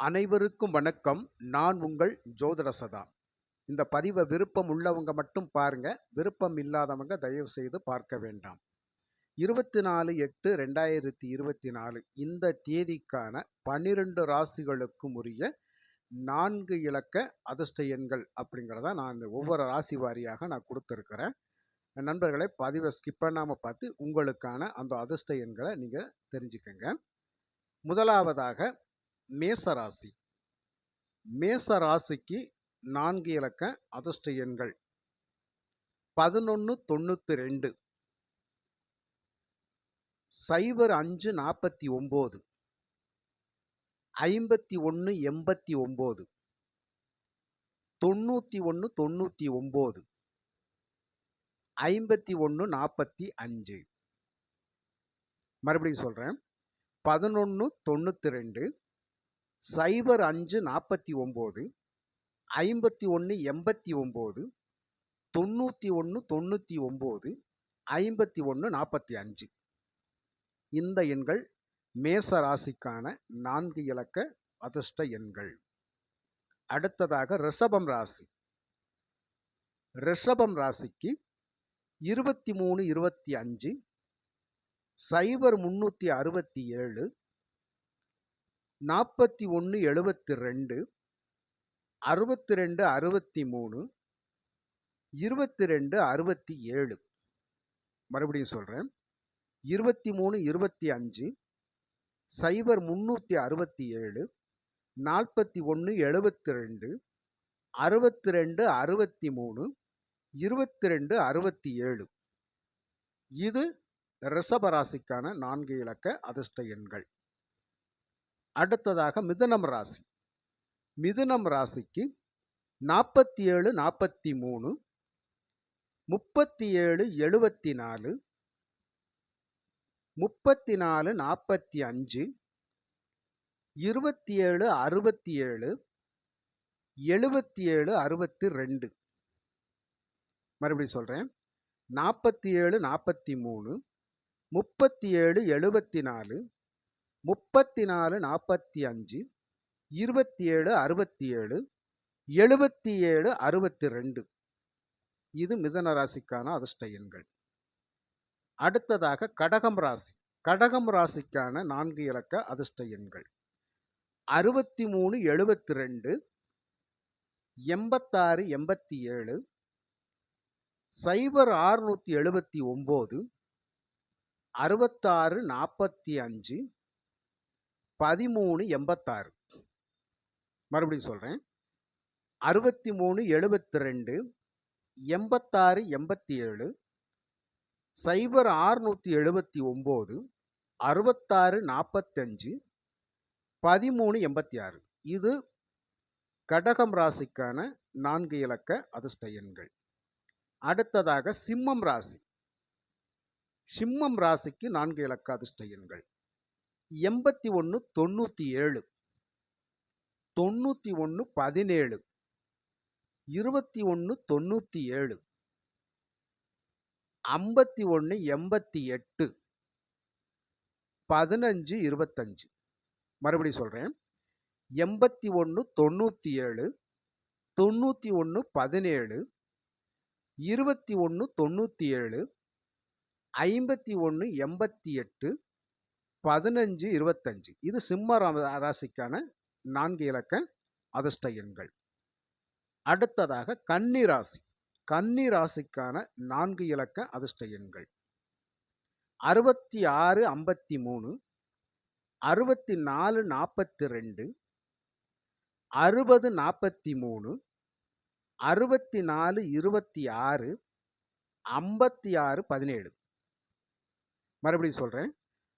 அனைவருக்கும் வணக்கம். நான் உங்கள் ஜோதிட சதா. இந்த பதிவை விருப்பம் உள்ளவங்க மட்டும் பாருங்க. விருப்பம் இல்லாதவங்க தயவு செய்து பார்க்க வேண்டாம். 24/8/2024 இந்த தேதிக்கான 12 ராசிகளுக்கும் உரிய 4 இலக்க அதிர்ஷ்ட எண்கள் அப்படிங்கிறத நான் ஒவ்வொரு ராசி வாரியாக நான் கொடுத்துருக்கிறேன். நண்பர்களை பதிவை ஸ்கிப் பண்ணாமல் பார்த்து உங்களுக்கான அந்த அதிர்ஷ்ட எண்களை நீங்கள் தெரிஞ்சுக்கங்க. முதலாவதாக மேசராசி. மேச ராசிக்கு 4 இலக்க அதிர்ஷ்ட எண்கள் 1192, 0549, 5189, 9199, 5145. மறுபடியும் சொல்றேன். 1192, 0549, 5189, 9199, 5145. இந்த எண்கள் மேச ராசிக்கான 4 இலக்க அதிர்ஷ்ட எண்கள். அடுத்ததாக ரிஷபம் ராசி. ரிஷபம் ராசிக்கு 2325, 0367, 4172, 6263, 2267. மறுபடியும் சொல்றேன். 2325, 0367, 4172, 6263, 2267. இது ரிஷபராசிக்கான 4 இலக்க அதிர்ஷ்ட எண்கள். அடுத்ததாக மிதுனம் ராசி. மிதுனம் ராசிக்கு 4743, 3774, 3445, 2767, 7762. மறுபடியும் சொல்றேன். 4743, 3774, 3445, 2767, 7762. இது மிதுன ராசிக்கான அதிர்ஷ்ட எண்கள். அடுத்ததாக கடகம் ராசி. கடகம் ராசிக்கான 4 இலக்க அதிர்ஷ்ட எண்கள் 6372, 8687, 0679, 6645, 1386. மறுபடியும் சொல்றேன். 6372, 8687, 0679, 6645, 1386. இது கடகம் ராசிக்கான 4 இலக்க அதிர்ஷ்ட எண்கள். அடுத்ததாக சிம்மம் ராசி. சிம்மம் ராசிக்கு 4 இலக்க அதிர்ஷ்ட எண்கள் 8197, 9117, 2197, 5188, 1525. மறுபடியும் சொல்றேன். 8197, 9117, 2197, 5188, 1525. இது சிம்ம ராசிக்கான 4 இலக்க அதிர்ஷ்ட எண்கள். அடுத்ததாக கன்னி ராசி. கன்னி ராசிக்கான 4 இலக்க அதிர்ஷ்ட எண்கள் 6653, 6442, 6043, 6426, 5617. மறுபடியும் சொல்றேன்.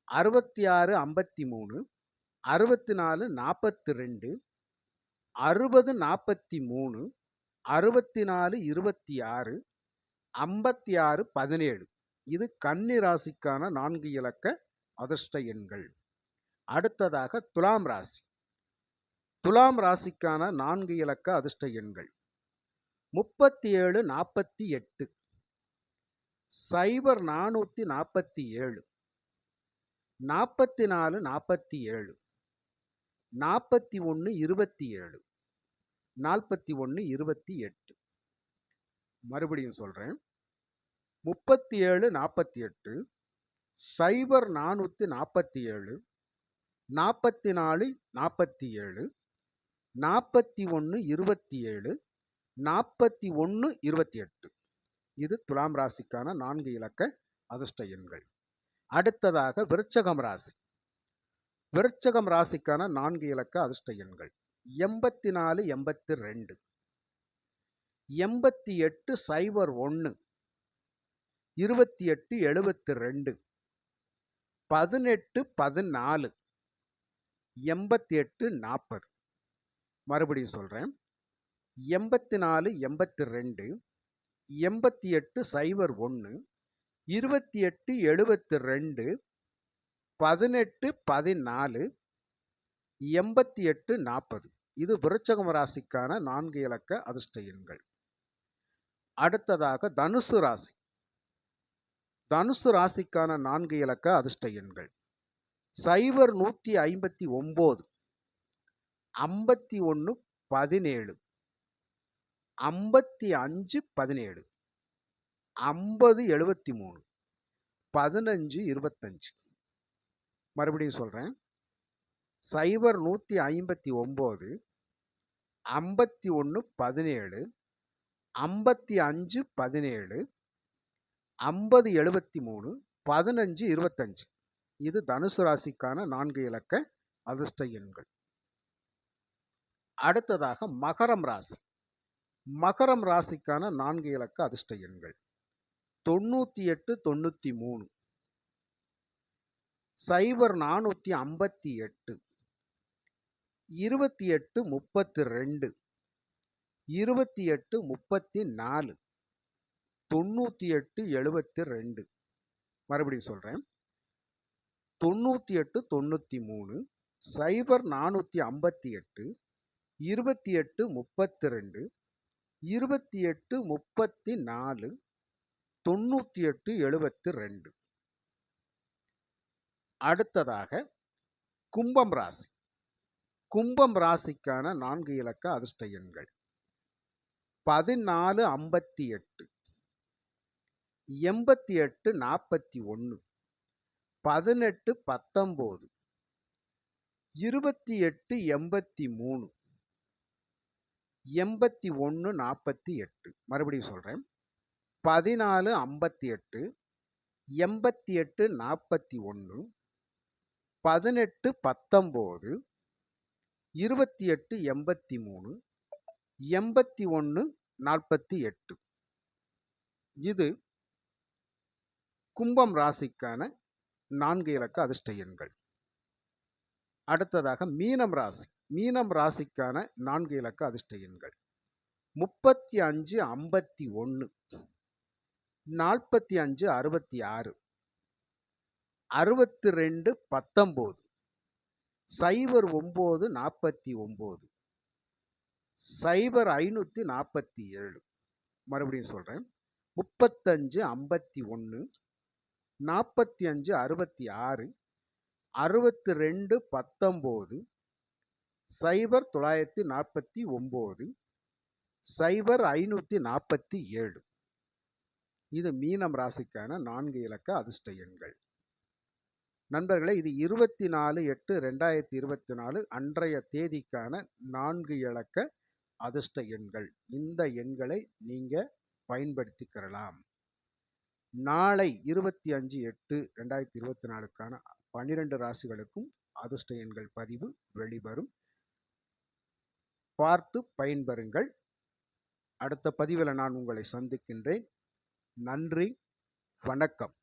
6653, 6442, 6043, 6426, 5617. இது கன்னி ராசிக்கான 4 இலக்க அதிர்ஷ்ட எண்கள். அடுத்ததாக துலாம் ராசி. துலாம் ராசிக்கான 4 இலக்க அதிர்ஷ்ட எண்கள் 3748, 0447, 4447, 41 27, 41 28. மறுபடியும் சொல்றேன். 37 48, 0 447, 44 47, 41 27, 41 28. இது துலாம் ராசிக்கான 4 இலக்க அதிர்ஷ்ட எண்கள். அடுத்ததாக விருச்சகம் ராசி. விருச்சகம் ராசிக்கான 4 இலக்க அதிர்ஷ்ட எண்கள் 84 82, 88 01, 28 72, 18 14, 88 40. மறுபடியும் சொல்றேன். 84 82, 88 01, 28 72, 18 14, 88 40. இது விருச்சகம் ராசிக்கான 4 இலக்க அதிர்ஷ்ட எண்கள். அடுத்ததாக தனுசு ராசி. தனுசு ராசிக்கான 4 இலக்க அதிர்ஷ்ட எண்கள் 0 159, 51 17, 55 17, 50 73, 15 25. மறுபடியும் சொல்றேன். 0 159, 51 17, 55 17, 50 73, 15 25. இது தனுசு ராசிக்கான 4 இலக்க அதிர்ஷ்ட எண்கள். அடுத்ததாக மகரம் ராசி. மகரம் ராசிக்கான 4 இலக்க அதிர்ஷ்ட எண்கள் 98 93, 0 458, 28 32, 28 34, 98 72. மறுபடியும் சொல்றேன். 98 93, 0 458, 28 32, 28 34, 98 72. அடுத்ததாக கும்பம் ராசி. கும்பம் ராசிக்கான 4 இலக்க அதிர்ஷ்ட எண்கள் 14 58, 88 41, 18 19, 28 83, 81 48. மறுபடியும் சொல்றேன். 14 58, 88 41, 18 19, 28 83, 81 48. இது கும்பம் ராசிக்கான 4 இலக்க அதிர்ஷ்ட எண்கள். அடுத்ததாக மீனம் ராசி. மீனம் ராசிக்கான 4 இலக்க அதிர்ஷ்ட எண்கள் 35 51, 45 66, 62 19, 09 49, 0547. மறுபடியும் சொல்றேன். 35 51, 45 66, 62 19, 0949, 0547. இது மீனம் ராசிக்கான 4 இலக்க அதிர்ஷ்ட எண்கள். நண்பர்களே, இது 24/8/2024 அன்றைய தேதிக்கான 4 இலக்க அதிர்ஷ்ட எண்கள். இந்த எண்களை நீங்க பயன்படுத்திக்கிறலாம். நாளை 25/8/2024க்கான 12 ராசிகளுக்கும் அதிர்ஷ்ட எண்கள் பதிவு வெளிவரும். பார்த்து பயன்பெறுங்கள். அடுத்த பதிவில் நான் உங்களை சந்திக்கின்றேன். நன்றி, வணக்கம்.